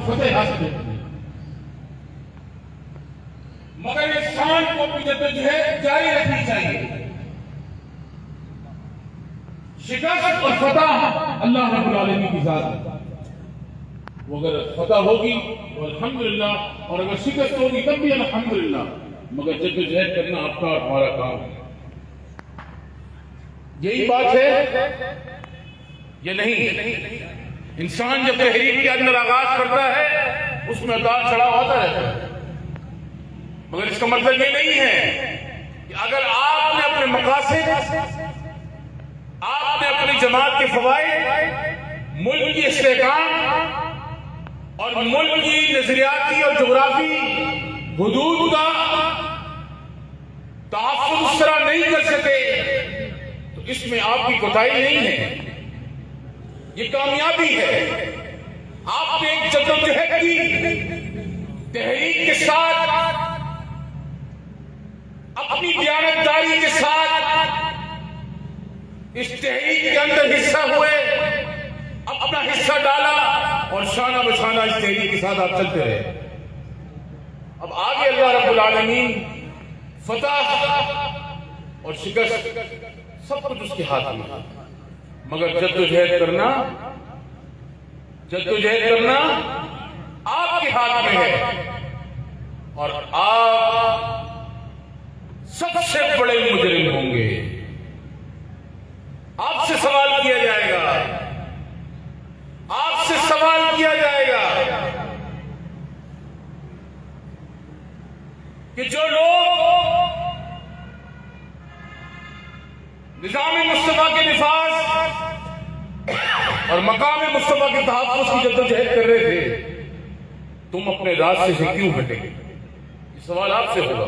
فتح حاصل ہوتی ہے، مگر انسان کو اپنی جدوجہد جاری رکھنی چاہیے۔ شکست اور فتح اللہ رب العالمین کی ذات ہے، وہ اگر فتح ہوگی تو الحمدللہ، اور اگر شکست ہوگی تب بھی الحمدللہ، مگر جدوجہد کرنا آپ کا اور ہمارا کام ہے۔ یہی بات ہے یہ نہیں، انسان جب تحریک کے اندر آغاز کرتا ہے اس میں اتار چڑھاؤ ہوتا رہتا ہے، مگر اس کا مطلب یہ نہیں ہے کہ اگر آپ نے اپنے مقاصد، آپ نے اپنی جماعت کے فوائد، ملک کی استحکام اور ملک کی نظریاتی اور جغرافی حدود کا تحفظ اس طرح نہیں کر سکے تو اس میں آپ کی کوتاہی نہیں ہے، یہ کامیابی ہے۔ آپ نے ایک جدوجہد کی تحریک کے ساتھ، اپنی دیانتداری کے ساتھ اس تحریک کے اندر حصہ ہوئے، اپنا حصہ ڈالا اور شانہ بشانہ اس تحریک کے ساتھ آپ چلتے رہے۔ اب آگے اللہ رب العالمین فتح اور شکست سب کچھ اس کے ہاتھ میں، مگر جدوجہد کرنا آپ کے ہاتھ میں ہے، اور آپ سب سے بڑے مجرم ہوں گے۔ آپ سے سوال کیا جائے گا، آپ سے سوال کیا جائے گا کہ جو لوگ نظام مصطفیٰ کے نفاذ اور مقام مصطفیٰ کے تحفظ کی جدوجہد کر رہے تھے، تم اپنے راستے سے کیوں ہٹے؟ یہ سوال آپ سے ہوگا،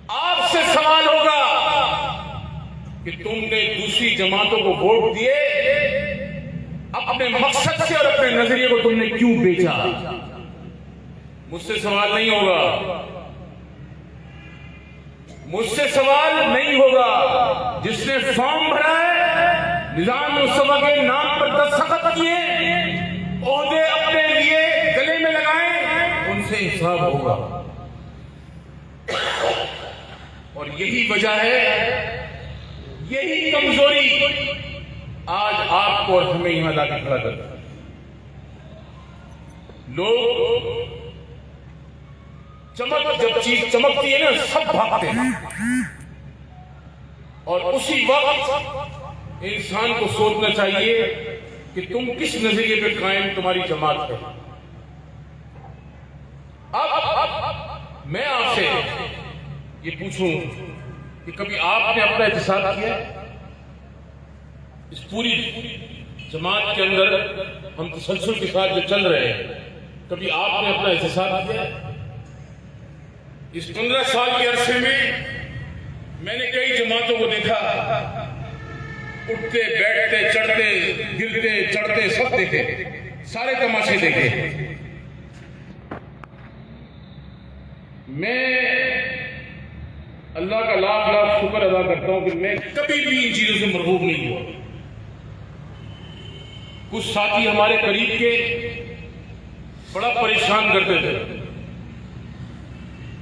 آپ سے سوال ہوگا کہ تم نے دوسری جماعتوں کو ووٹ دیے، اپنے مقصد سے اور اپنے نظریے کو تم نے کیوں بیچا؟ مجھ سے سوال نہیں ہوگا، مجھ سے سوال نہیں ہوگا۔ جس نے فارم بھرا ہے، نظام مصطفیٰ کے نام پر دستخط کیے، عہدے اپنے لیے گلے میں لگائے، ان سے حساب ہوگا۔ اور یہی وجہ ہے، یہی کمزوری آج آپ کو اور ہمیں یہاں لا کے کھڑا کرتا ہے۔ لوگ جب چیز چمکتی ہے نا، سب بھاگتے ہیں، اور اسی وقت انسان کو سوچنا چاہیے کہ تم کس نظریے پہ قائم تمہاری جماعت ہے۔ اب میں آپ سے یہ پوچھوں کہ کبھی آپ نے اپنا احتساب کیا؟ اس پوری جماعت کے اندر ہم تسلسل کے ساتھ جو چل رہے ہیں، کبھی آپ نے اپنا احتساب کیا؟ اس 15 سال کے عرصے میں نے کئی جماعتوں کو دیکھا، اٹھتے بیٹھتے چڑھتے گرتے چڑھتے سب دیکھے، سارے تماشے دیکھے۔ میں اللہ کا لاکھ لاکھ شکر ادا کرتا ہوں کہ میں کبھی بھی ان چیزوں سے مرغوب نہیں ہوا۔ کچھ ساتھی ہمارے قریب کے بڑا پریشان کرتے تھے،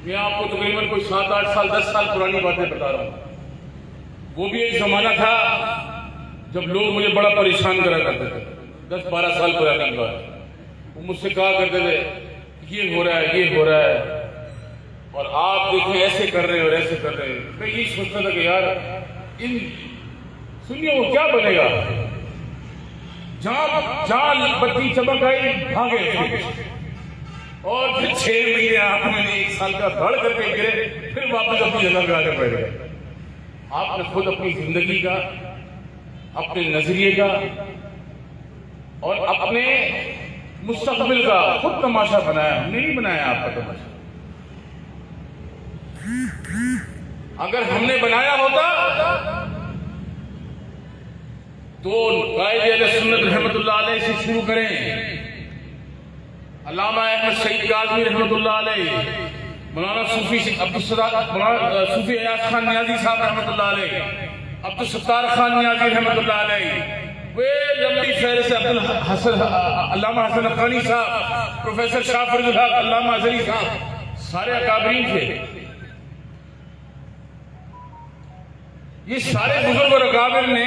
میں آپ کو تقریباً کوئی 7 8 سال 10 سال پرانی باتیں بتا رہا ہوں۔ وہ بھی ایک زمانہ تھا جب لوگ مجھے بڑا پریشان کرا کرتے تھے، 10 12 سال پرانے بات۔ وہ مجھ سے کہا کرتے تھے یہ ہو رہا ہے، یہ ہو رہا ہے، اور آپ دیکھیں ایسے کر رہے ہیں اور ایسے کر رہے ہیں۔ میں یہی سوچتا تھا کہ یار ان سنیے وہ کیا بنے گا؟ جہاں بتی چمک آئی بھاگے، اور پھر 6 مہینے آپ نے 1 سال کا بڑھ کر کے گرے، پھر واپس اپنی جگہ پہ آ کے بیٹھ گئے۔ آپ نے خود اپنی زندگی کا، اپنے نظریے کا اور اپنے مستقبل کا خود تماشا بنایا، ہم نے نہیں بنایا آپ کا تماشا۔ اگر ہم نے بنایا ہوتا تو قائد اہل سنت رحمۃ اللہ علیہ سے شروع کریں، علامہ احمد سعید کاظمی رحمۃ اللہ علیہ، مولانا صوفی ایاز خان نیازی صاحب رحمۃ اللہ علیہ، عبدالستار خان نیازی رحمۃ اللہ علیہ، وہ لمبی فہرست علامہ حسن حقانی صاحب، پروفیسر شاہ فرید الحق، علامہ ازہری صاحب، سارے اکابرین تھے. یہ سارے بزرگ اور اکابر نے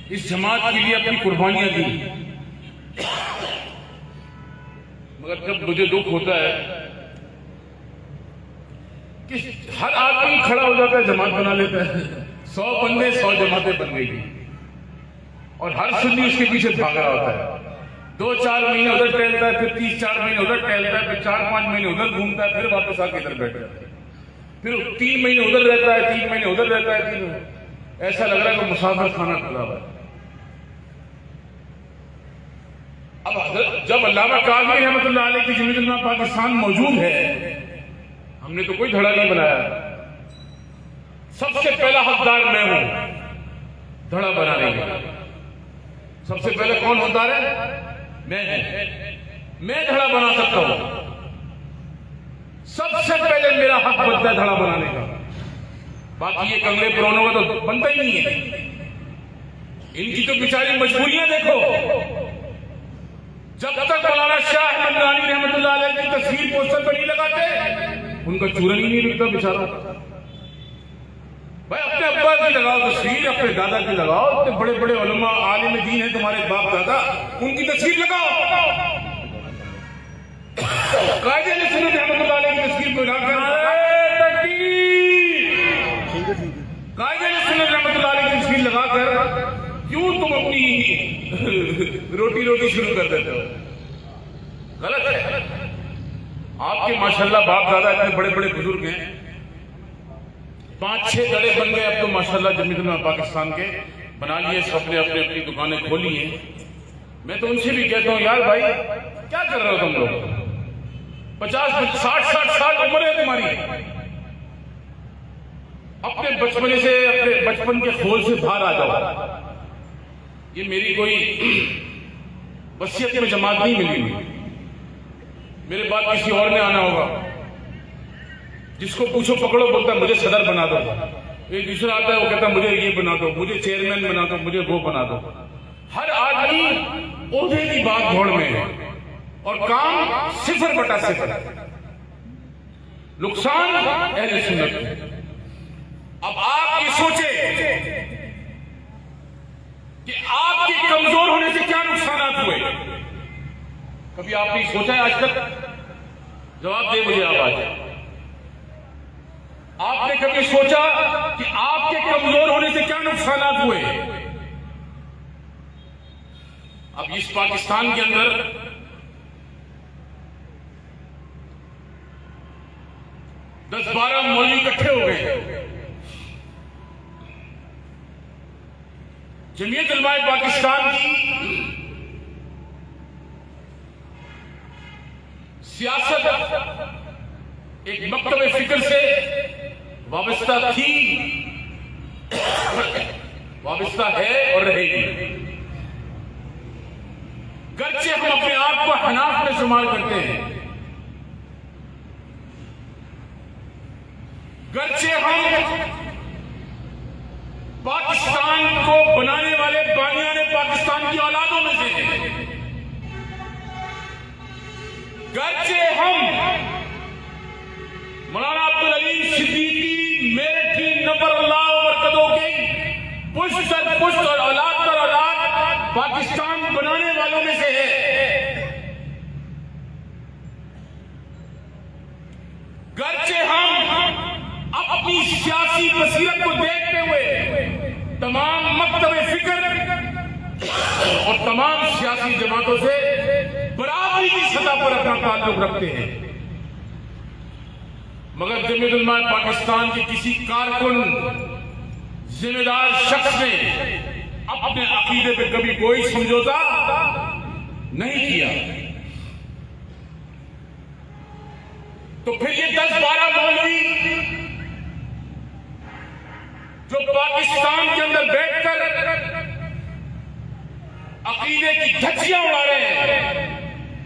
اس جماعت کے لیے اپنی قربانیاں دی. مگر جب مجھے دکھ ہوتا ہے کہ ہر آدمی کھڑا ہو جاتا ہے، جماعت بنا لیتا ہے، 100 بندے 100 جماعتیں بن گئی، اور ہر سنی اس کے پیچھے بھاگ رہا ہوتا ہے. 2-4 مہینے ادھر ٹہلتا ہے، پھر 3-4 مہینے ادھر ٹہلتا ہے، پھر 4-5 مہینے ادھر گھومتا ہے، پھر واپس آ کے ادھر بیٹھتا ہے، پھر 3 مہینے ادھر رہتا ہے، 3 مہینے ادھر رہتا ہے. ایسا لگ رہا ہے کہ مسافر خانہ کھلا ہوا ہے. اب جب علامہ کاظمی رحمۃ اللہ علیہ کی جمعیت علماء پاکستان موجود ہے، ہم نے تو کوئی دھڑا نہیں بنایا. سب سے پہلا حقدار میں ہوں دھڑا بنانے کا. سب سے پہلے کون حقدار ہے؟ میں دھڑا بنا سکتا ہوں. سب سے پہلے میرا حق بنتا ہے دھڑا بنانے کا. باقی یہ کنگلے پرونوں کا تو بنتا ہی نہیں ہے. ان کی تو بیچاری مجبوریاں دیکھو. جب تک مولانا شاہ احمد نورانی رحمۃ اللہ علیہ کی تصویر پوسٹر پر نہیں لگاتے، ان کا چورن ہی نہیں لگتا بیچارہ. بھائی اپنے ابا کی لگاؤ تصویر، اپنے دادا کی لگاؤ. اتنے بڑے بڑے علماء عالم دین ہیں تمہارے باپ دادا، ان کی تصویر لگاؤ. قائد اہل سنت رحمۃ اللہ علیہ کی تصویر کو اعلان کرنا. قائد اہل سنت رحمۃ اللہ علیہ کی تصویر لگا کر کیوں تم اپنی روٹی شروع کر دیتے ہو؟ غلط ہے. آپ کے ماشاءاللہ باپ دادا اتنے بڑے بڑے بزرگ ہیں، 5-6 دڑے بن گئے. اب تو ماشاءاللہ جمعیت علماء پاکستان کے بنا لیے، سب نے اپنی دکانیں کھولی ہیں. میں تو ان سے بھی کہتا ہوں یار بھائی کیا کر رہے ہو تم لوگ؟ 50-60 سال عمر ہے تمہاری. اپنے بچپنے سے، اپنے بچپن کے خول سے باہر آ جاؤ. یہ میری کوئی وصیت میں جماعت نہیں ملی. میرے بعد کسی اور نے آنا ہوگا، جس کو پوچھو پکڑو بولتا ہے مجھے صدر بنا دو. ایک دوسرا آتا ہے وہ کہتا ہے مجھے یہ بنا دو، مجھے چیئرمین بنا دو، مجھے وہ بنا دو. ہر آدمی عہدے کی بات دوڑ میں ہے اور کام 0/0. نقصان اہل سنت. اب آپ یہ سوچیں کہ آپ کے کمزور ہونے سے کیا نقصانات ہوئے. کبھی آپ نے سوچا ہے آج تک؟ جواب دے مجھے آپ آج. آپ نے کبھی سوچا کہ آپ کے کمزور ہونے سے کیا نقصانات ہوئے؟ اب اس پاکستان کے اندر دس 12 مولوی اکٹھے ہو گئے. جمعیت علماء پاکستان کی سیاست ایک مکتب فکر سے وابستہ تھی، وابستہ ہے اور رہے گی. گرچہ ہم اپنے آپ کو حناف میں شمار کرتے ہیں، گرچہ ہم پاکستان کو بنانے والے بانیان پاکستان کی اولادوں میں سے ہیں، گرچہ ہم مولانا عبدالعلیم صدیقی میرٹھی نبر اللہ مرکزوں کی پشت در پشت اور اولاد پر اولاد پاکستان بنانے والوں میں سے ہے، گرچہ ہم اپنی سیاسی بصیرت کو دیکھتے ہوئے تمام مکتب فکر اور تمام سیاسی جماعتوں سے برابری کی سطح پر اپنا تعلق رکھتے ہیں. مگر جمعیت علماء پاکستان کے کسی کارکن ذمہ دار شخص نے اپنے عقیدے پہ کبھی کوئی سمجھوتا نہیں کیا. تو پھر یہ 10-12 مولوی جو پاکستان کے اندر بیٹھ کر عقیدے کی دھجیاں اڑا رہے ہیں،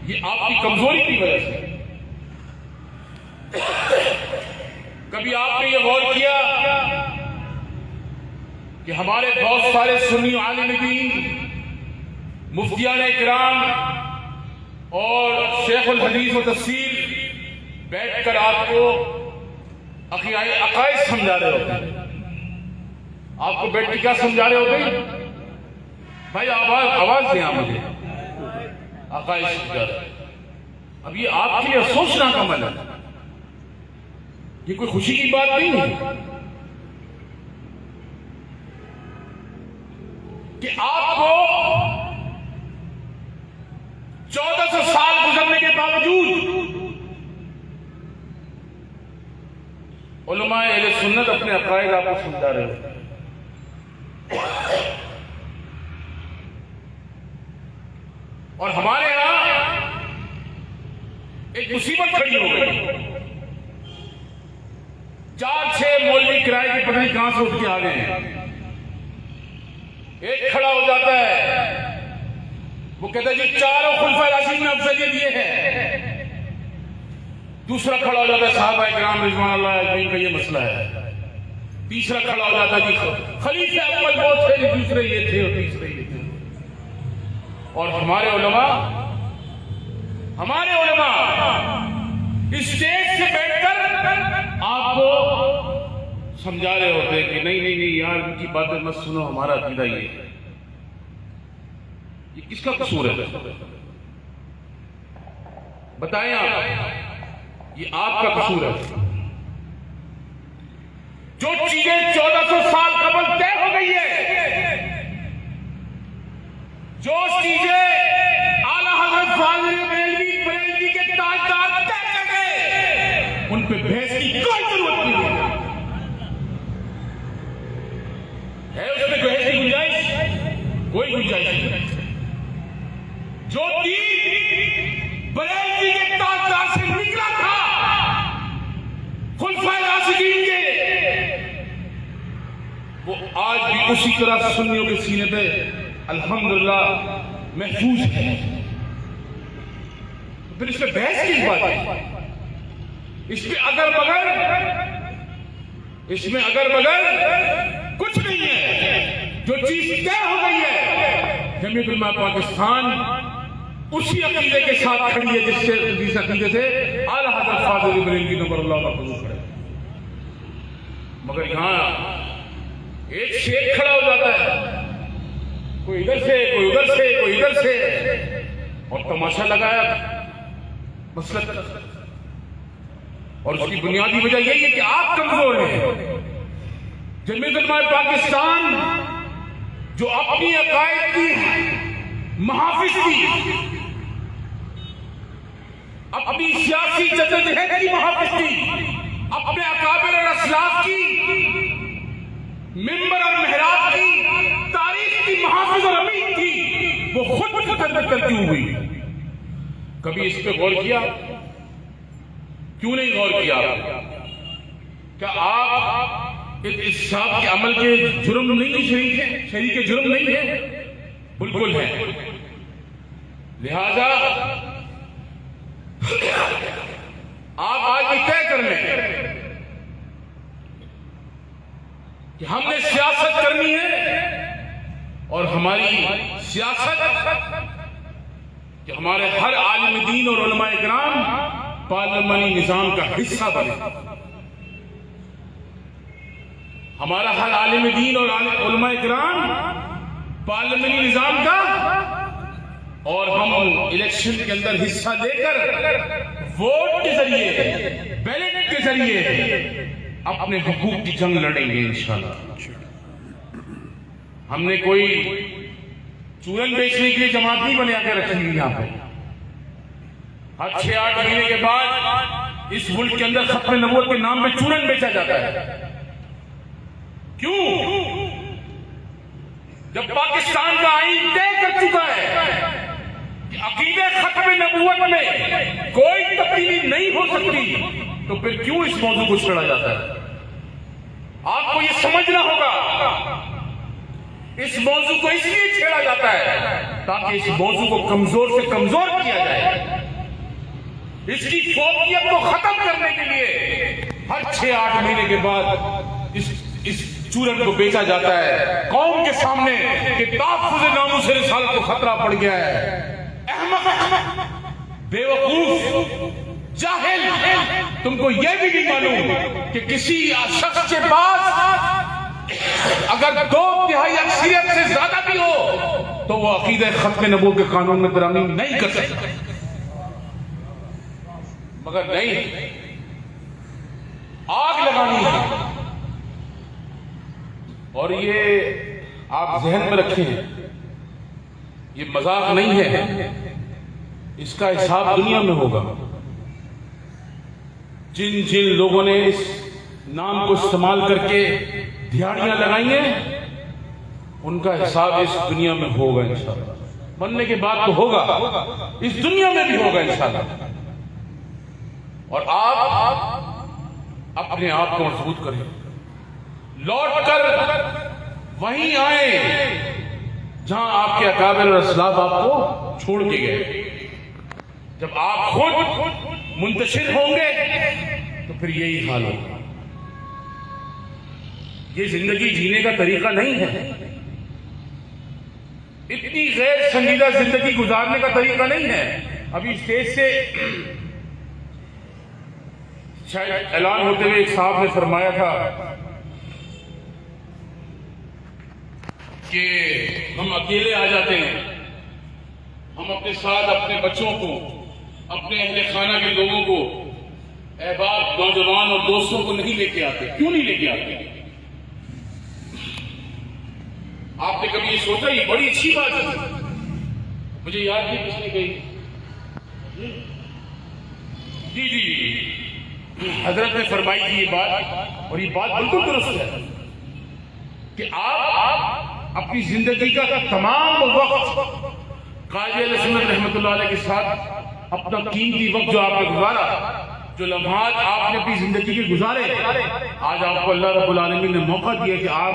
یہ آپ کی کمزوری کی وجہ سے. کبھی آپ نے یہ غور کیا کہ ہمارے بہت سارے سنی عالم دین مفتیان اکرام اور شیخ الحدیث و تفسیر بیٹھ کر آپ کو عقائد سمجھا رہے ہوتے ہیں. آپ کو بیٹھ کے کیا سمجھا رہے ہوتے ہیں؟ بھائی آواز دیں آپ مجھے. عقائد سمجھا رہے. اب یہ آپ کے لیے افسوسناک کا عمل ہے. یہ کوئی خوشی کی بات نہیں ہے کہ آپ کو 1400 سال گزرنے کے باوجود علماء اہل سنت اپنے عقائد آپ کو سمجھا رہے ہیں. اور ہمارے یہاں ایک مصیبت کھڑی ہو گئی. 4-6 مولوی کرائے کی پتہ نہیں کہاں سے اٹھ کے آ گئے ہیں. ایک کھڑا ہو جاتا ہے, وہ کہتا ہے جی چاروں خلفائے راشدین میں افضلیت یہ ہے. دوسرا کھڑا ہو جاتا ہے صحابہ کرام رضوان اللہ اجمعین کا یہ مسئلہ ہے. تیسرا کھڑا ہو جاتا ہے جی خلیفہ اول وہ تھے, دوسرے یہ تھے اور تیسرے یہ تھے. اور ہمارے علماء اسٹیج سے بیٹھ کر آپ کو سمجھا رہے ہوتے ہیں کہ نہیں یار ان کی باتیں مت سنو, ہمارا عقیدہ یہ ہے. یہ کس کا قصور ہے؟ بتائیں آپ. یہ آپ کا قصور ہے. جو چیزیں 1400 سال قبل طے ہو گئی ہے, جو چیزیں اعلیٰ حضرت فاضل بریلوی کے تاجدار طے کر گئے, ان پہ بحث کی کوئی ضرورت نہیں ہے. اس میں بحث کی گنجائش کوئی گنجائش نہیں. جو دین بریلوی کے تاجدار سے نکلا تھا, خلفائے راشدین کے, وہ آج بھی اسی طرح سنیوں کے سینے پہ الحمدللہ محفوظ ہے. پھر اس پہ بحث کی بات ہے. اس میں اگر مگر کچھ نہیں ہے. جو چیز طے ہو گئی ہے, جمعیت علماء پاکستان اسی عقیدے کے ساتھ کھڑی ہے جس عقیدے سے اعلیٰ حضرت فاضل بریلوی نور اللہ محفوظ ہے. مگر یہاں ایک شیخ کھڑا ہو جاتا ہے, کوئی ادھر سے کوئی ادھر سے کوئی ادھر سے, اور تماشا لگایا مسلک. اور اس کی بنیادی وجہ یہی ہے کہ آپ کمزور ہیں. جمعیت علماء پاکستان جو اپنی عقائد کی محافظ تھی, اپنی سیاسی جدوجہد کی محافظ تھی, اپنے اکابر اور اسلاف کی منبر اور محراب کی تاریخ کی محافظ اور امین تھی, وہ خود تکبر کرتی ہوئی. کبھی اس پہ غور کیا؟ کیوں نہیں غور کیا؟ کیا آپ اس صاحب کے عمل کے جرم نہیں شریک جرم نہیں ہے؟ بالکل ہے. لہذا آپ آج بھی طے کر لیں کہ ہم نے سیاست کرنی ہے, اور ہماری سیاست کہ ہمارے ہر عالم دین اور علماء اکرام پارلیمانی نظام کا حصہ بنے. ہمارا ہر عالم دین اور علماء اکرام پارلیمانی نظام کا, اور ہم الیکشن کے اندر حصہ لے کر ووٹ کے ذریعے, بیلٹ کے ذریعے اپنے حقوق کی جنگ لڑیں گے انشاءاللہ. ہم نے کوئی چورن بیچنے کے لیے جماعت نہیں بنا کے رکھی ہوئی یہاں پہ. ہر 6-8 مہینے کے بعد اس ملک کے اندر ختم نبوت کے نام پہ چورن بیچا جاتا ہے. کیوں؟ جب پاکستان کا آئین طے کر چکا ہے کہ عقیدے ختم نبوت میں کوئی تبدیلی نہیں ہو سکتی, تو پھر کیوں اس موضوع کو چھڑا جاتا ہے؟ آپ کو یہ سمجھنا ہوگا. اس موضوع کو اس لیے چھیڑا جاتا ہے تاکہ اس موضوع کو کمزور سے کمزور کیا جائے. اس کی فوقیت کو ختم کرنے کے لیے ہر 6-8 مہینے کے بعد اس چورن کو بیچا جاتا ہے قوم کے سامنے کہ تحفظ ناموس رسالت کو خطرہ پڑ گیا ہے. احمق، بیوقوف، جاہل، تم کو یہ بھی نہیں معلوم کہ کسی شخص کے پاس اگر 2/3 اکثریت سے زیادہ بھی ہو تو وہ عقیدہ ختم نبوت کے قانون میں ترمیم نہیں کر سکتا. مگر نہیں، آگ لگانی ہے. اور یہ آپ ذہن میں رکھیں، یہ مذاق نہیں ہے، اس کا حساب دنیا میں ہوگا. جن لوگوں نے اس نام کو استعمال کر کے دھیاڑیاں لگائی ہیں ان کا حساب اس دنیا میں ہوگا انشاءاللہ. مرنے کے بعد تو ہوگا، اس دنیا میں بھی ہوگا انشاءاللہ. اور آپ اپنے آپ کو مضبوط کریں، لوٹ کر وہیں آئیں جہاں آپ کے اکابر اور اسلاف آپ کو چھوڑ کے گئے. جب آپ خود منتشر ہوں گے تو پھر یہی حال ہوگا. یہ زندگی جینے کا طریقہ نہیں ہے، اتنی غیر سنجیدہ زندگی گزارنے کا طریقہ نہیں ہے. ابھی اسٹیج سے شاید اعلان ہوتے ہوئے ایک صاحب نے فرمایا تھا کہ ہم اکیلے آ جاتے ہیں، ہم اپنے ساتھ اپنے بچوں کو، اپنے اہل خانہ کے لوگوں کو، احباب، نوجوان اور دوستوں کو نہیں لے کے آتے. کیوں نہیں لے کے آتے؟ آپ نے کبھی یہ سوچا؟ یہ بڑی اچھی بات ہے. مجھے یاد نہیں کس نے کہی. جی حضرت نے فرمائی تھی یہ بات، اور یہ بات بالکل درست ہے کہ آپ اپنی زندگی کا تمام وقت قائد اہل سنت رحمۃ اللہ علیہ کے ساتھ اپنا قیمتی وقت جو آپ نے گزارا، جو لمحات آپ نے اپنی زندگی کے گزارے، آج آپ کو اللہ رب العالمین نے موقع دیا کہ آپ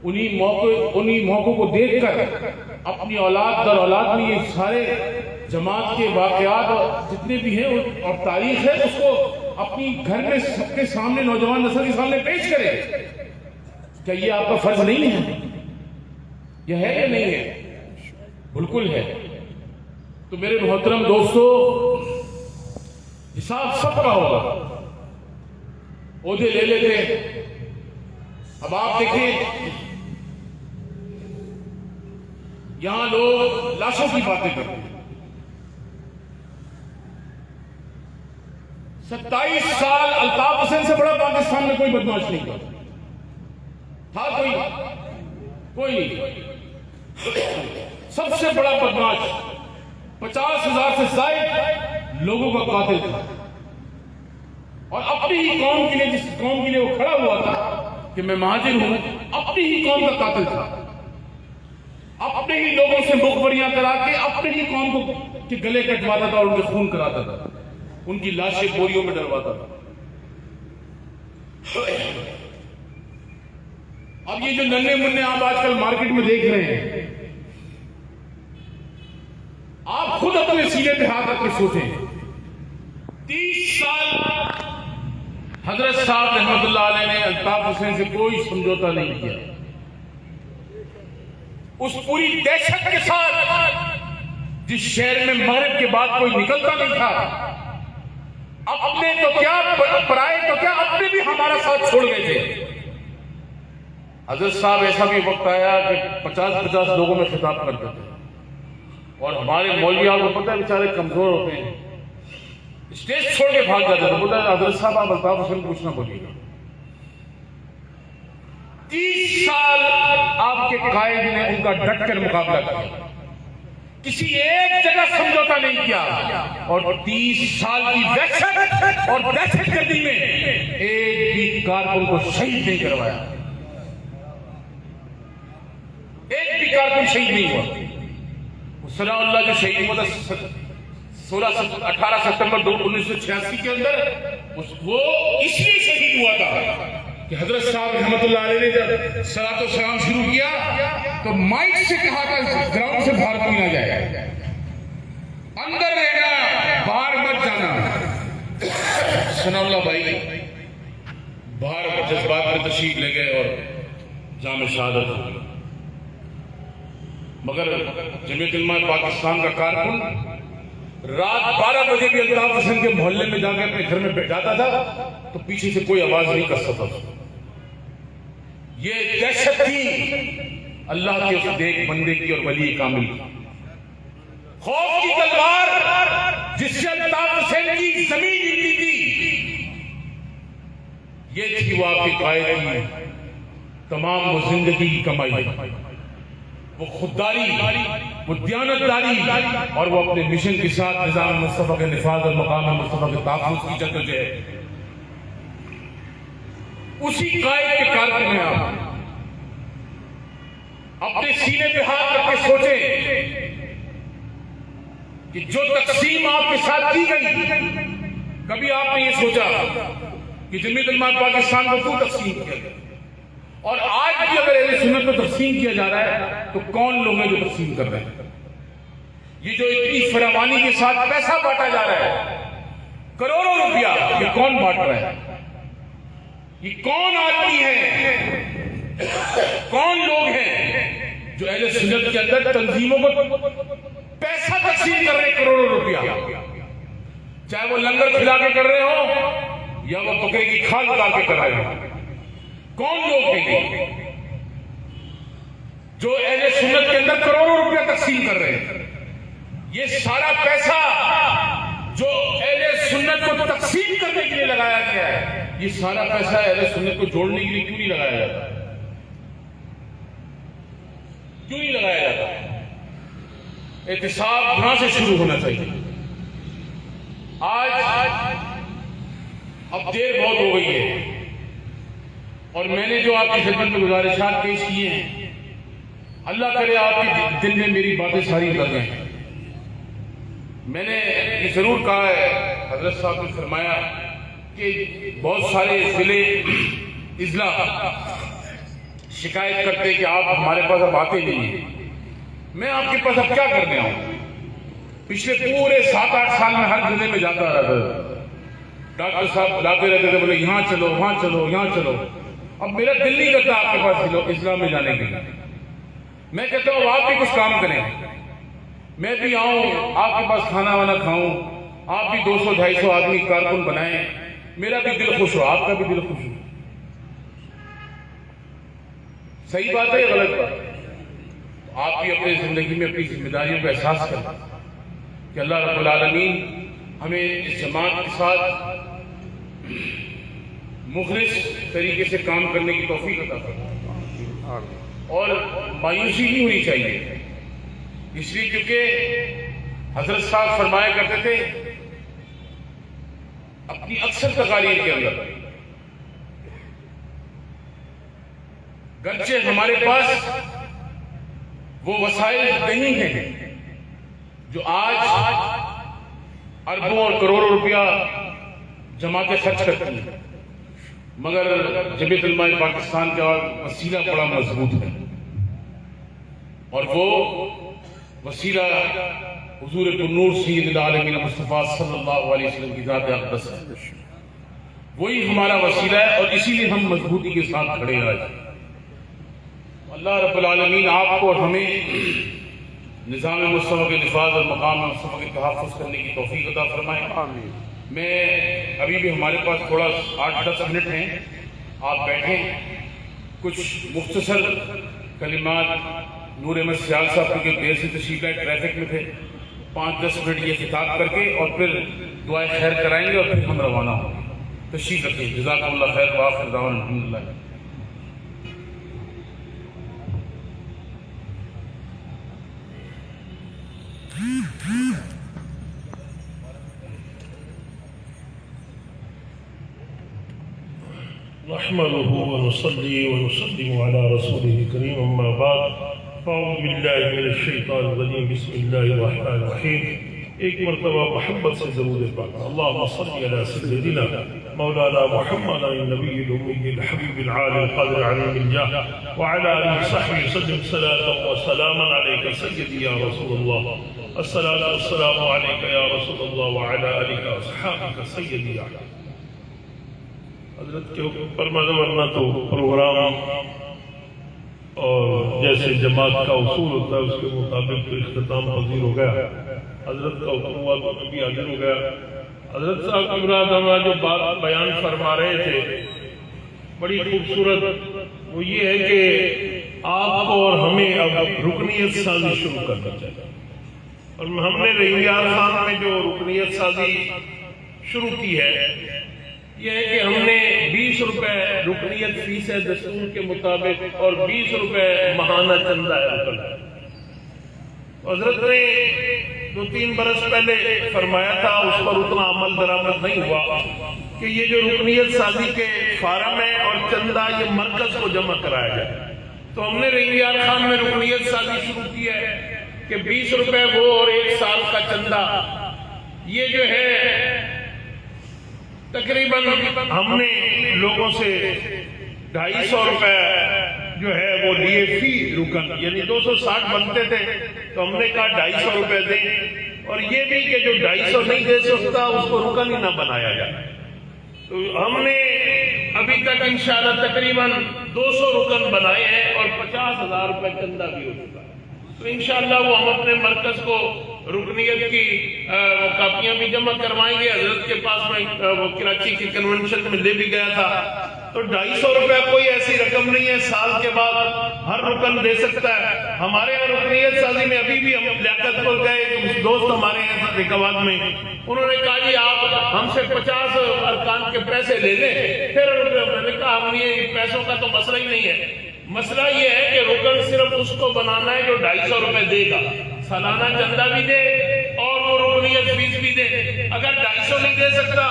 انہی موقعوں کو دیکھ کر اپنی اولاد در اولاد میں یہ سارے جماعت کے واقعات جتنے بھی ہیں اور تاریخ ہے اس کو اپنی گھر میں سب کے سامنے، نوجوان نسل کے سامنے پیش کرے. کیا یہ آپ کا فرض نہیں ہے؟ یہ ہے یا نہیں ہے؟ بالکل ہے. تو میرے محترم دوستو، حساب سب کا ہوگا. عہدے لے لیتے. اب آپ دیکھیں یہاں لوگ لاشوں کی باتیں کرتے ہیں. 27 سال الطاف حسین سے بڑا پاکستان میں کوئی بدمعاش نہیں تھا. کوئی نہیں. سب سے بڑا بدمعاش 50,000 سے زائد لوگوں کا قاتل تھا. اور اپنی ہی قوم کے لیے، جس قوم کے لیے وہ کھڑا ہوا تھا کہ میں مہاجر ہوں، اپنی ہی قوم کا قاتل تھا. اپنے ہی لوگوں سے مخبریاں کرا کے اپنے ہی قوم کو کے گلے کٹواتا تھا اور ان کے خون کراتا تھا، ان کی لاشیں بوریوں میں ڈلواتا تھا. اب یہ جو ننھے منھے آپ آج کل مارکیٹ میں دیکھ رہے ہیں، آپ خود اپنے سینے پہ ہاتھ رکھ کے سوچیں. 30 سال حضرت صاحب رحمت اللہ علیہ نے الطاف حسین سے کوئی سمجھوتا نہیں کیا. اس پوری دہشت کے ساتھ جس شہر میں مغرب کے بعد کوئی نکلتا نہیں تھا، اپنے تو کیا پرائے تو کیا اپنے بھی ہمارا ساتھ چھوڑ گئے تھے. حضرت صاحب ایسا بھی وقت آیا کہ 50 لوگوں میں خطاب کرتے تھے، اور ہمارے مولوی آپ کو پتہ ہے بیچارے کمزور ہوتے ہیں، اسٹیج چھوڑ کے بھاگ جاتے تھے. بولتا ہے حضرت صاحب آپ الطاف حسین کچھ نہ بولیے گا. 30 سال آپ کے قائد نے ان کا ڈٹ کر مقابلہ کیا، کسی ایک جگہ سمجھوتا نہیں کیا. اور 30 سال کی وحشت اور دہشت گردی میں ایک بھی کارکن کو شہید نہیں کروایا، ایک بھی کارکن شہید نہیں ہوا. ثناء اللہ جو شہید ہوا تھا 18 ستمبر 1986 کے اندر، وہ اس لیے شہید ہوا تھا کہ حضرت صاحب رحمت اللہ علیہ نے جب صلاۃ و سلام شروع کیا تو مائک سے کہا تھا گراؤنڈ سے باہر کوئی نہ جائے، اندر رہنا، باہر مت جانا. ثناء اللہ بھائی باہر مت جذبات میں تشریف لے گئے اور جام شہادت ہو گئی. مگر جمعیت علماء پاکستان کا کارکن رات 12 بجے بھی الطاف حسین کے محلے میں جا کے اپنے گھر میں جاتا تھا تو پیچھے سے کوئی آواز نہیں کر سکتا تھا. یہ دہشت تھی اللہ کے اس نیک بندے کی اور ولی کامل کی. خوف کی تلوار جس سے الطاف حسین کی زمین ہلتی تھی، یہ تھی وہ آپ کے قائد کی تمام وہ زندگی کی کمائی. وہ خودداری، وہ دیانتداری اور وہ اپنے مشن کے ساتھ نظام مصطفیٰ کے نفاذ اور مقام مصطفیٰ کے تحفظ کی جدوجہد. اسی قائد کے کارکن ہیں آپ. اپنے سینے پہ ہاتھ رکھ کے سوچیں کہ جو تقسیم آپ کے ساتھ کی گئی، کبھی آپ نے یہ سوچا کہ جمعیت علماء پاکستان کو کیوں تقسیم کیا گیا؟ اور آج بھی اگر اہل سنت کو تقسیم کیا جا رہا ہے تو کون لوگ ہیں جو تقسیم کر رہے ہیں؟ یہ جو اتنی فراوانی کے ساتھ پیسہ بانٹا جا رہا ہے، کروڑوں روپیہ، یہ کون بانٹ رہا ہے؟ یہ کون آدمی ہے، کون لوگ ہیں جو اہل سنت کے اندر تنظیموں کو پیسہ تقسیم کر رہے ہیں کروڑوں روپیہ؟ چاہے وہ لنگر کھلا کے کر رہے ہو یا وہ بکرے کی کھال اتار کے کر رہے ہو. کون لوگ ہیں جو اہل سنت کے اندر کروڑوں روپیہ تقسیم کر رہے ہیں؟ یہ سارا پیسہ جو اہل سنت کو تقسیم کرنے کے لیے لگایا گیا ہے، یہ سارا پیسہ اہل سنت کو جوڑنے کے لیے کیوں نہیں لگایا جاتا؟ کیوں نہیں لگایا جاتا؟ احتساب یہاں سے شروع ہونا چاہیے. آج اب دیر بہت ہو گئی ہے اور میں نے جو آپ کی خدمت میں گزارشات پیش کیے ہیں، اللہ کرے آپ کے دل میں میری باتیں ساری اتر گئیں. میں نے یہ ضرور کہا ہے، حضرت صاحب نے فرمایا کہ بہت سارے ضلع اضلاع شکایت کرتے کہ آپ ہمارے پاس اب آتے نہیں ہیں. میں آپ کے پاس اب کیا کرنے آؤں؟ پچھلے پورے 7-8 سال میں ہر ضلع میں جاتا رہتا تھا. ڈاکٹر صاحب بلاتے رہتے تھے، بولے یہاں چلو، وہاں چلو، یہاں چلو. اب میرا دل نہیں کرتا آپ کے پاس اضلاع میں جانے کے لیے. میں کہتا ہوں آپ بھی کچھ کام کریں، میں بھی آؤں، آپ کے پاس کھانا وانا کھاؤں، آپ بھی 200-250 آدمی کارکن بنائیں، میرا بھی دل خوش ہو، آپ کا بھی دل خوش ہو. صحیح بات ہے یا غلط بات؟ آپ بھی اپنی زندگی میں اپنی ذمہ داریوں کا احساس کریں کہ اللہ رب العالمین ہمیں اس جماعت کے ساتھ مخلص طریقے سے کام کرنے کی توفیق عطا فرمائے. اور مایوسی نہیں ہونی چاہیے، اس لیے کیونکہ حضرت صاحب فرمایا کرتے تھے اپنی اکثر تقاریر کے اندر، گرچہ ہمارے پاس وہ وسائل نہیں ہیں جو آج اربوں اور کروڑوں روپیہ جماعتیں خرچ کرتی ہیں، مگر جمعیت علماء پاکستان کا وسیلہ بڑا مضبوط ہے. اور وہ وسیلہ حضور النور سید العالمین مصطفیٰ صلی اللہ علیہ وسلم کی ذات اقدس ہے. وہی ہمارا وسیلہ ہے اور اسی لیے ہم مضبوطی کے ساتھ کھڑے ہیں. اللہ رب العالمین آپ کو اور ہمیں نظام مصطفیٰ کے نفاذ اور مقام مصطفیٰ کے تحفظ کرنے کی توفیق عطا فرمائے. میں ابھی بھی ہمارے پاس تھوڑا 8-10 منٹ ہیں، آپ بیٹھیں، کچھ مختصر کلمات نور احمد سیال صاحب کیونکہ دیر سے تشریف لائے، ٹریفک میں تھے، 5-10 منٹ یہ خطاب کر کے اور پھر دعائے خیر کرائیں گے اور پھر ہم روانہ ہوں گے. تشریف رکھیں. جزاکم اللہ خیر. وآخر دعوانا الحمدللہ. نحمده ونصلي ونسلم على رسوله الكريم أما بعد فأعوذ بالله من الشيطان الرجيم بسم الله الرحمن الرحيم. ایک مرتبہ محبت سے ضرور پاک اللهم صل على سيدنا مولانا محمد النبي الأمي الحبيب العالي القادر عليم الجاه وعلى آله وصحبه وسلم صلاة وسلاما عليك سيدي يا رسول الله. الصلاة والسلام عليك يا رسول الله وعلى آلك وأصحابك سيدي يا حضرت کے حکم پر ورنہ تو پروگرام اور جیسے جماعت کا اصول ہوتا ہے اس کے مطابق تو اختتام پذیر ہو گیا. حضرت کا حکم ہوا تو میں بھی حاضر ہو گیا. حضرت صاحب کی مراد جو بات بیان فرما رہے تھے بڑی خوبصورت، وہ یہ ہے کہ آپ کو اور ہمیں اب رکنیت سازی شروع کرنا چاہیے. اور ہم نے رحیمیار خان میں جو رکنیت سازی شروع کی ہے یہ ہے کہ ہم نے 20 روپے رکنیت فیس ہے دستور کے مطابق اور 20 روپے ماہانہ چندہ ہے رکن. حضرت نے 2-3 برس پہلے فرمایا تھا، اس پر اتنا عمل درآمد نہیں ہوا کہ یہ جو رکنیت سازی کے فارم ہے اور چندہ یہ مرکز کو جمع کرایا جائے. تو ہم نے رحیمیار خان میں رکنیت سازی شروع کی ہے کہ 20 روپے وہ اور 1 سال کا چندہ یہ جو ہے تقریباً ہم نے لوگوں سے 250 روپے جو ہے وہ لیے فی رکن، یعنی 260 بنتے تھے تو ہم نے کہا 250 روپے دیں، اور یہ بھی کہ جو 250 نہیں دے سکتا اس کو رکن ہی نہ بنایا جائے. تو ہم نے ابھی تک انشاءاللہ تقریباً 200 رکن بنائے ہیں اور 50,000 روپے چندہ بھی ہو چکا ہے. تو انشاءاللہ وہ ہم اپنے مرکز کو رکنیت کی کاپیاں بھی جمع کروائیں گے. حضرت کے پاس میں وہ کراچی کی کنونشن میں لے بھی گیا تھا. تو 250 روپے کوئی ایسی رقم نہیں ہے، سال کے بعد ہر رکن دے سکتا ہے. ہمارے یہاں رکنیت سازی میں ابھی بھی ہم لیاقت پر گئے، دوست ہمارے ہیں رکوات میں، انہوں نے کہا جی آپ ہم سے 50 ارکان کے پیسے لے لیں پھر میں نے کہا ہم یہ پیسوں کا تو مسئلہ ہی نہیں ہے. مسئلہ یہ ہے کہ رکن صرف اس کو بنانا ہے جو 250 روپے دے گا، سالانہ چندہ بھی دے اور وہ رکنیت فیس بھی دے. اگر 250 نہیں دے سکتا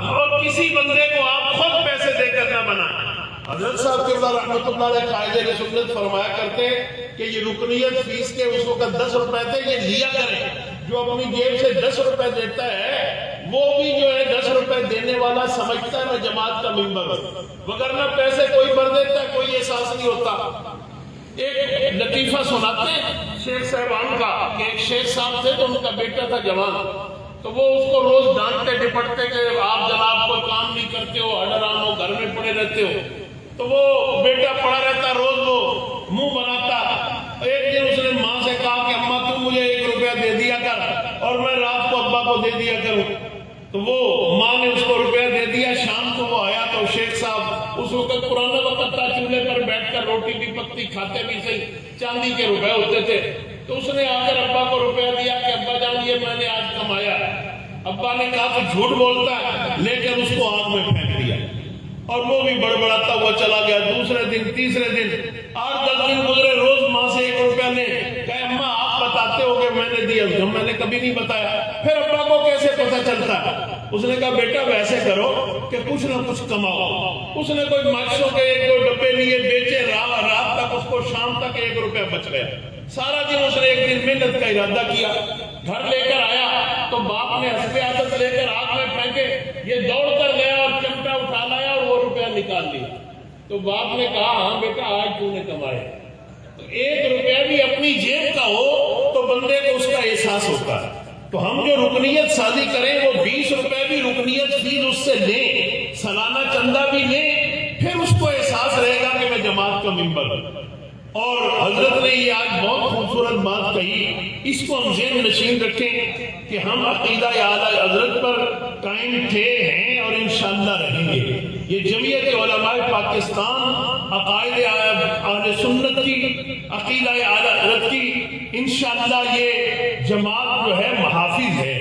اور کسی بندے کو آپ خود پیسے دے کر نہ بنائیں. حضرت صاحب کے رحمۃ اللہ علیہ قائد سنت فرمایا کرتے کہ یہ رکنیت فیس کے اس وقت 10 روپے تھے، یہ لیا کریں. جو اپنی جیب سے 10 روپے دیتا ہے وہ بھی جو ہے 10 روپے دینے والا سمجھتا ہے میں جماعت کا ممبر ہوں، وگرنہ پیسے کوئی بھر دیتا ہے کوئی احساس نہیں ہوتا. ایک لطیفہ سناتے ہیں شیخ صاحبان کا کہ ایک شیخ صاحب تھے تو ان کا بیٹا تھا جوان، تو وہ اس کو روز ڈانٹتے ڈپٹتے کہ آپ جناب کوئی کام نہیں کرتے ہو، حیران ہو، گھر میں پڑے رہتے ہو. تو وہ بیٹا پڑا رہتا، روز وہ منہ بناتا. ایک دن اس نے ماں سے کہا کہ اماں تم مجھے 1 روپیہ دے دیا کر اور میں رات کو ابا کو دے دیا کروں. تو وہ ماں نے اس کو روپیہ دے دیا. شام کو وہ آیا تو شیخ صاحب اس وقت پرانا وقت تھا، چولہے پر بیٹھ کر روٹی بھی پکتی، کھاتے بھی صحیح، چاندی کے روپے ہوتے تھے. تو اس نے آ کر ابا کو روپیہ دیا کہ ابا جان یہ میں نے آج کمایا. ابا نے کہا تو جھوٹ بولتا ہے، لے کر اس کو آگ میں پھینک دیا اور وہ بھی بڑبڑاتا ہوا چلا گیا. دوسرے دن، تیسرے دن، 8-10 دن گزرے، روز ماں سے 1 روپیہ لے. کہے اماں آپ بتاتے ہو کہ میں نے دیا، میں نے کبھی نہیں بتایا. پھر ابا کو کیسے پتہ چلتا ہے؟ اس نے کہا بیٹا ویسے کرو کہ کچھ نہ کچھ کماؤ. اس نے کوئی ماچسوں کے 1-2 ڈبے لیے، بیچے، رات تک اس کو شام تک 1 روپیہ بچ گیا. سارا دن اس نے ایک دن محنت کا ارادہ کیا، گھر لے کر آیا تو باپ نے حسب عادت لے کر آگ میں پھینکے. یہ دوڑ کر گیا اور چمٹا اٹھا لایا اور وہ روپیہ نکال لیا. تو باپ نے کہا ہاں بیٹا آج تو نے کمایا. تو 1 روپیہ بھی اپنی جیب کا ہو تو بندے کو اس کا احساس ہوتا ہے. تو ہم جو رکنیت سازی کریں وہ 20 روپے بھی رکنیت فیس اس سے لیں، سالانہ چندہ بھی لیں، پھر اس کو احساس رہے گا کہ میں جماعت کا ممبر ہوں. اور حضرت نے یہ آج بہت خوبصورت بات کہی، اس کو ہم ذہن نشین رکھیں کہ ہم عقیدہ اعلیٰ حضرت پر قائم تھے، ہیں اور انشاءاللہ رہیں گے. یہ جمعیت علماء پاکستان عقائد اہل سنت کی، عقیدہ اعلیٰ حضرت کی انشاءاللہ یہ جماعت جو ہے محافظ ہے.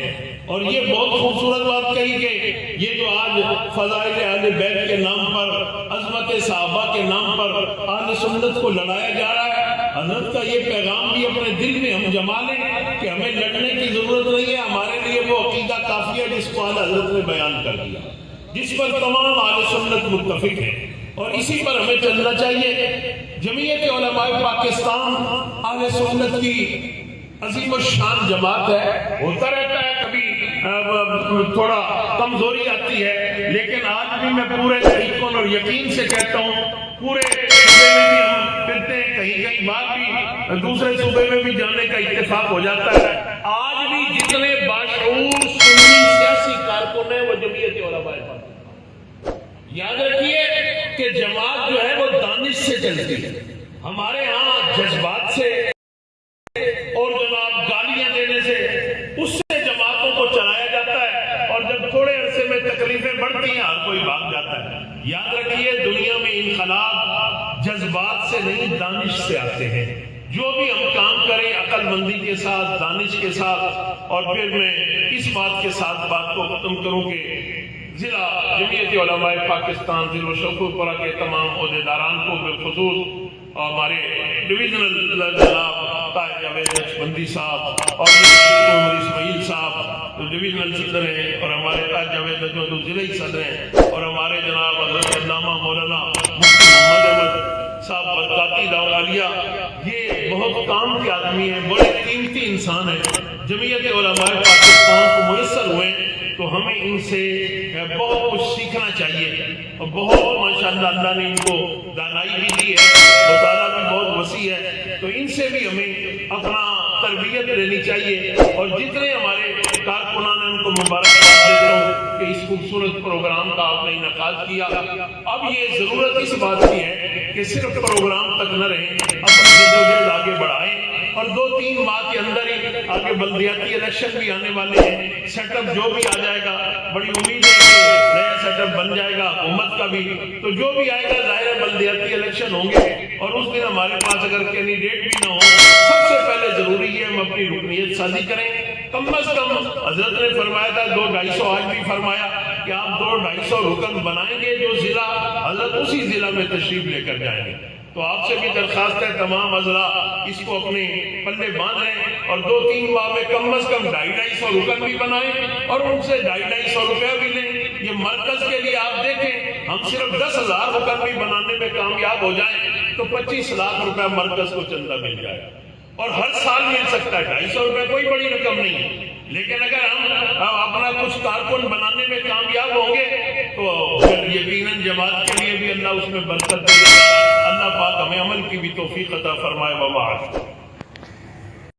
اور یہ بہت خوبصورت بات کہی کہ یہ جو آج فضائل اہل بیت کے نام پر، عظمت صحابہ کے نام پر اہل سنت کو لڑایا جا رہا ہے، حضرت کا یہ پیغام بھی اپنے دل میں ہم جما لیں کہ ہمیں لڑنے کی ضرورت نہیں ہے. ہمارے لیے وہ عقیدہ کافی ہے جس کو حضرت نے بیان کر دیا، جس پر تمام اہل سنت متفق ہیں اور اسی پر ہمیں چلنا چاہیے. جمعیت علماء پاکستان اہل سنت کی عظیم الشان جماعت ہے. ہوتا رہتا ہے کبھی تھوڑا کمزوری آتی ہے، لیکن آج بھی میں پورے طریقوں اور یقین سے کہتا ہوں پورے صوبے میں بھی ہم پھرتے ہیں، کہیں بات بھی دوسرے صوبے میں بھی جانے کا اتفاق ہو جاتا ہے. آج بھی جتنے باشعور سنی سیاسی کارکن ہیں وہ جمعیت علماء پاکستان. یاد رکھیے کہ جماعت جو ہے وہ دانش سے چلتی ہے. ہمارے ہاں جذبات سے اور جناب گالیاں دینے سے اس سے جماعتوں کو چلایا جاتا ہے، اور جب تھوڑے عرصے میں تکلیفیں بڑھتی ہیں ہر کوئی بھاگ جاتا ہے. یاد رکھیے دنیا میں انقلاب جذبات سے نہیں دانش سے آتے ہیں. جو بھی ہم کام کریں عقل مندی کے ساتھ، دانش کے ساتھ. اور پھر میں اس بات کے ساتھ بات کو ختم کروں کہ ضلع جمعیت علماء پاکستان ضلع شوقپورہ کے تمام عہدیداران کو بالخصوص ہمارے ڈویژنل جناب طاہر جاوید نقشبندی صاحب اور عمر اسماعیل صاحب جو ڈویژنل صدر ہیں، اور ہمارے طاہر جاوید نقشبندی ضلعی صدر ہیں، اور ہمارے جناب حضرت علامہ مولانا مفتی محمد احمد صاحب برکاتی داؤلیہ، یہ بہت کام کے آدمی ہیں، بڑے قیمتی انسان ہیں، جمعیت علماء پاکستان کو میسر ہوئے. تو ہمیں ان سے بہت کچھ سیکھنا چاہیے، اور بہت ماشاءاللہ اللہ نے ان کو دانائی بھی دی ہے، مطالعہ بھی بہت وسیع ہے. تو ان سے بھی ہمیں اپنا تربیت لینی چاہیے. اور جتنے ہمارے کارکنان ہیں ان کو مبارکباد دیتا ہوں کہ اس خوبصورت پروگرام کا آپ نے انعقاد کیا. اب یہ ضرورت اس بات کی ہے کہ صرف پروگرام تک نہ رہیں، اپنی جدوجہد آگے بڑھائیں. اور 2-3 ماہ کے اندر ہی آگے بلدیاتی الیکشن بھی آنے والے ہیں. سیٹ اپ جو بھی آ جائے گا، بڑی امید ہے کہ نیا سیٹ اپ بن جائے گا حکومت کا بھی. تو جو بھی آئے گا ظاہر ہے بلدیاتی الیکشن ہوں گے، اور اس دن ہمارے پاس اگر کینڈیڈیٹ بھی نہ ہو، سب سے پہلے ضروری ہے ہم اپنی رکنیت سازی کریں. کم از کم حضرت نے فرمایا تھا 200-250، آج بھی فرمایا کہ آپ 200-250 رکن بنائیں گے جو ضلع حضرت اسی ضلع میں تشریف لے کر جائیں گے. تو آپ سے بھی درخواست ہے تمام حضرات اس کو اپنے پلے باندھ لیں، اور 2-3 ماہ میں کم از کم 250-250 رکن بھی بنائیں، اور ان سے 250-250 روپیہ بھی لیں. یہ مرکز کے لیے آپ دیکھیں، ہم صرف 10,000 رکن بھی بنانے میں کامیاب ہو جائیں تو 25 لاکھ روپیہ مرکز کو چندہ مل جائے، اور ہر سال مل سکتا ہے. 250 روپیہ کوئی بڑی رقم نہیں ہے، لیکن اگر ہم اپنا کچھ کارکن بنانے میں کامیاب ہوں گے تو پھر یقیناً جماعت کے لیے بھی اللہ اس میں برکت دے گا. اللہ پاک ہمیں عمل کی بھی توفیق عطا فرمائے. وبعد